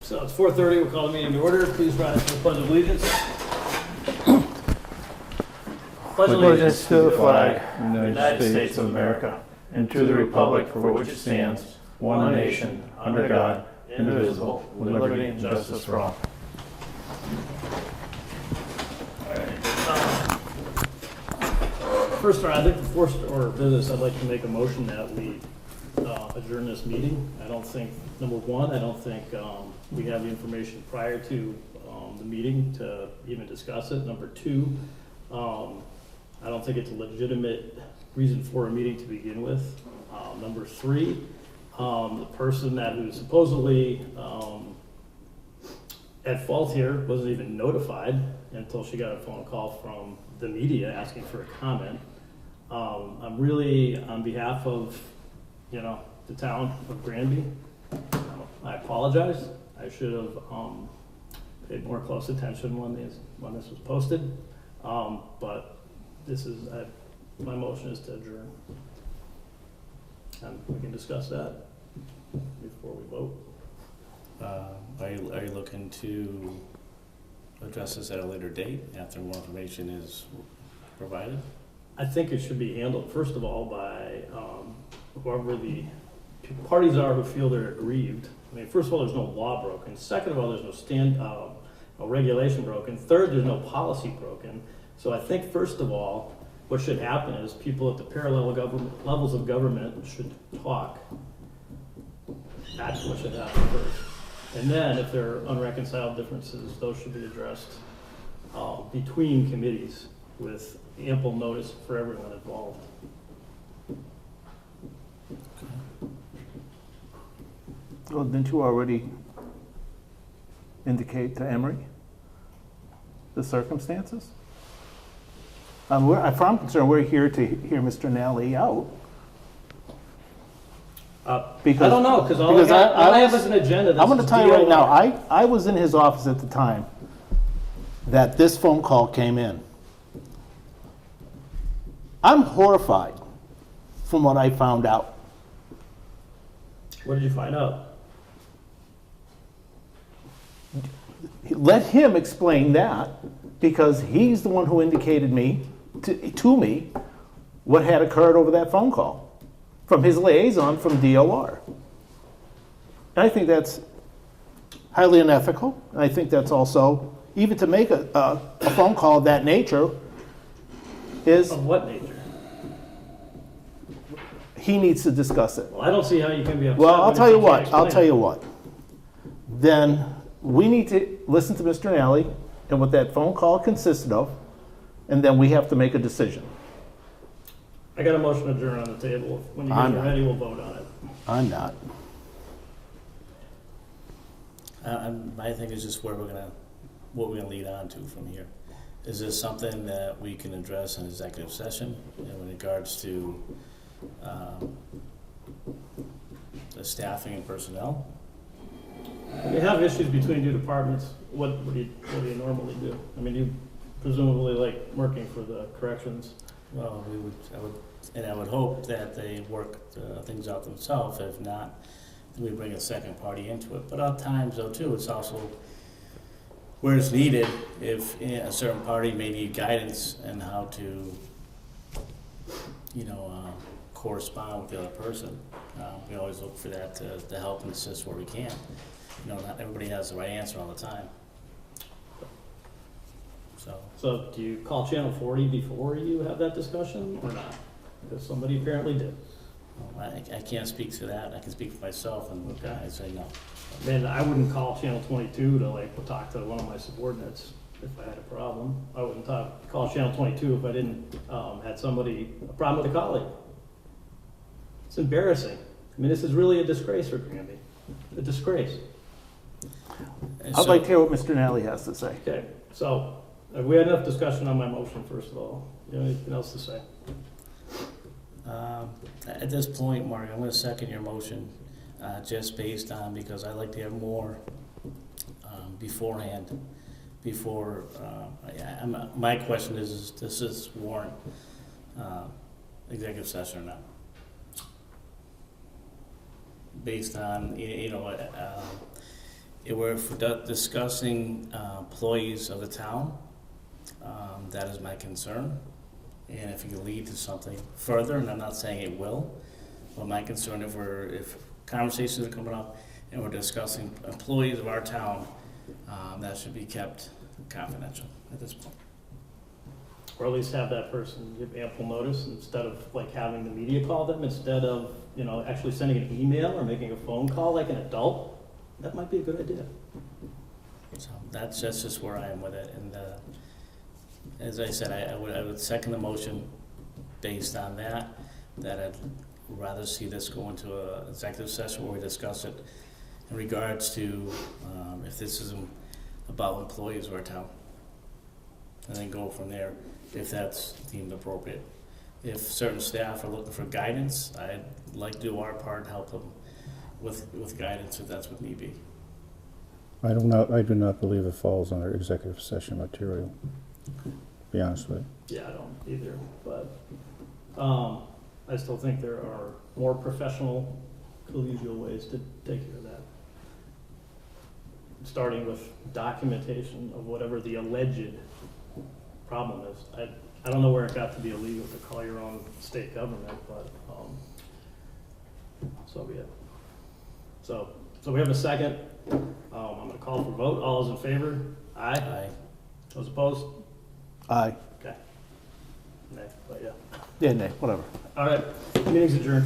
So it's 4:30, we'll call the meeting to order. Please rise for the Pledge of Allegiance. Pledge Allegiance to the flag of the United States of America and to the republic for which it stands, one nation, under God, indivisible, with liberty and justice for all. First, I think the first order of business, I'd like to make a motion that we adjourn this meeting. I don't think, number one, I don't think we have the information prior to the meeting to even discuss it. Number two, I don't think it's a legitimate reason for a meeting to begin with. Number three, the person that who's supposedly at fault here wasn't even notified until she got a phone call from the media asking for a comment. I'm really, on behalf of, the town of Granby, I apologize. I should have paid more close attention when this was posted. But this is, my motion is to adjourn. And we can discuss that before we vote. Are you looking to address this at a later date after more information is provided? I think it should be handled, first of all, by whoever the parties are who feel they're aggrieved. I mean, first of all, there's no law broken. Second of all, there's no regulation broken. Third, there's no policy broken. So I think, first of all, what should happen is people at the parallel levels of government should talk. That's what should happen first. And then, if there are unreconciled differences, those should be addressed between committees with ample notice for everyone involved. Well, didn't you already indicate to Emery the circumstances? As far as I'm concerned, we're here to hear Mr. Nally out. Because, I don't know, because all I have is an agenda. I'm going to tell you right now, I was in his office at the time that this phone call came in. I'm horrified from what I found out. What did you find out? Let him explain that, because he's the one who indicated to me what had occurred over that phone call from his liaison from DOR. And I think that's highly unethical. And I think that's also, even to make a phone call of that nature is... Of what nature? He needs to discuss it. Well, I don't see how you can be upset. Well, I'll tell you what. Then we need to listen to Mr. Nally and what that phone call consisted of, and then we have to make a decision. I got a motion to adjourn on the table. When you guys are ready, we'll vote on it. I'm not. My thing is just what we're gonna lead on to from here. Is this something that we can address in executive session in regards to the staffing and personnel? When you have issues between two departments, what do you normally do? I mean, you presumably like working for the corrections. Well, I would hope that they work things out themselves. If not, we bring a second party into it. But at times, though, too, it's also where it's needed. If a certain party may need guidance in how to, correspond with the other person, we always look for that to help and assist where we can. Not everybody has the right answer all the time. So do you call Channel 40 before you have that discussion or not? Because somebody apparently did. Well, I can't speak to that. I can speak for myself, and Okay. I say no. Man, I wouldn't call Channel 22 to talk to one of my subordinates if I had a problem. I wouldn't call Channel 22 if I didn't had a problem with a colleague. It's embarrassing. I mean, this is really a disgrace for Granby. A disgrace. I'd like to hear what Mr. Nally has to say. Okay, so we had enough discussion on my motion, first of all. You have anything else to say? At this point, Mark, I'm going to second your motion just based on, because I'd like to have more beforehand. My question is does this warrant executive session or not? Based on, If we're discussing employees of the town, that is my concern. And if it can lead to something further, and I'm not saying it will, but my concern if conversations are coming up and we're discussing employees of our town, that should be kept confidential at this point. Or at least have that person give ample notice instead of like having the media call them, instead of, you know, actually sending an email or making a phone call like an adult. That might be a good idea. So that's just where I am with it. And as I said, I would second the motion based on that I'd rather see this go into an executive session where we discuss it in regards to if this is about employees of our town. And then go from there if that's deemed appropriate. If certain staff are looking for guidance, I'd like to do our part and help them with guidance if that's what need be. I do not believe it falls under executive session material, to be honest with you. Yeah, I don't either, but I still think there are more professional, collegial ways to take care of that. Starting with documentation of whatever the alleged problem is. I don't know where it got to be illegal to call your own state government, but so be it. So we have a second. I'm going to call for vote. All those in favor? Aye. Aye. Those opposed? Aye. Okay. Nay, but yeah. Yeah, nay, whatever. All right, meeting's adjourned.